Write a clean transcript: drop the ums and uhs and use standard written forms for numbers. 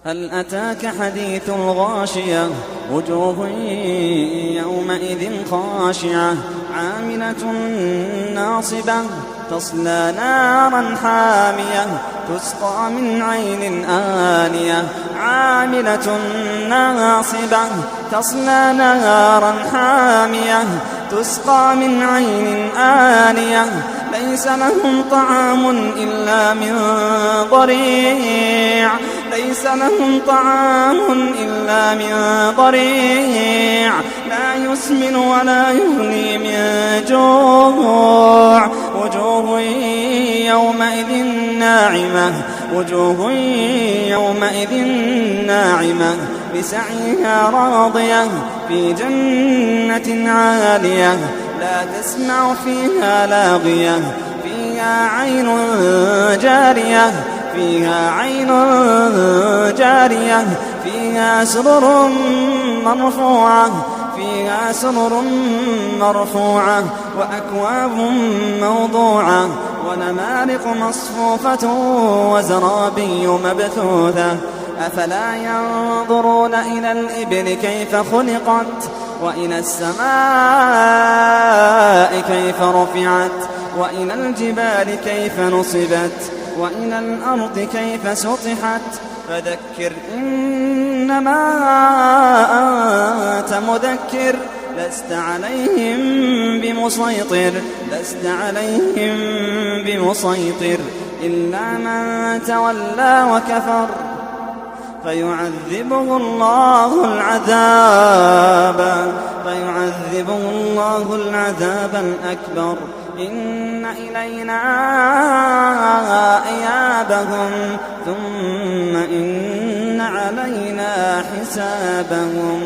هل أتاك حديث الغاشية وجوه يومئذ خاشعة عاملة ناصبة تصلى نارا حامية تسقى من عين آنية عاملة ناصبة تصلى نارا حامية تسقى من عين آنية ليس لهم طعام إلا من ضريع ليس لهم طعام إلا من ضريع لا يسمن ولا يغني من جوع وجوه يومئذ ناعمة وجوه يومئذ ناعمة لسعيها راضية في جنة عالية لا تسمع فيها لاغية فيها عين جارية فيها عين جارية فيها سرر مرفوعة فيها سرر مرفوعة وأكواب موضوعة ونمارق مصفوفة وزرابي مبثوثة أفلا ينظرون إلى الإبل كيف خلقت وإلى السماء كيف رفعت وإلى الجبال كيف نصبت وإلى الأرض كيف سطحت فذكر إنما أنت مذكر لست عليهم بمسيطر إلا من تولى وكفر فيعذبه الله العذاب الأكبر إن إلينا إيابهم ثم إن علينا حسابهم.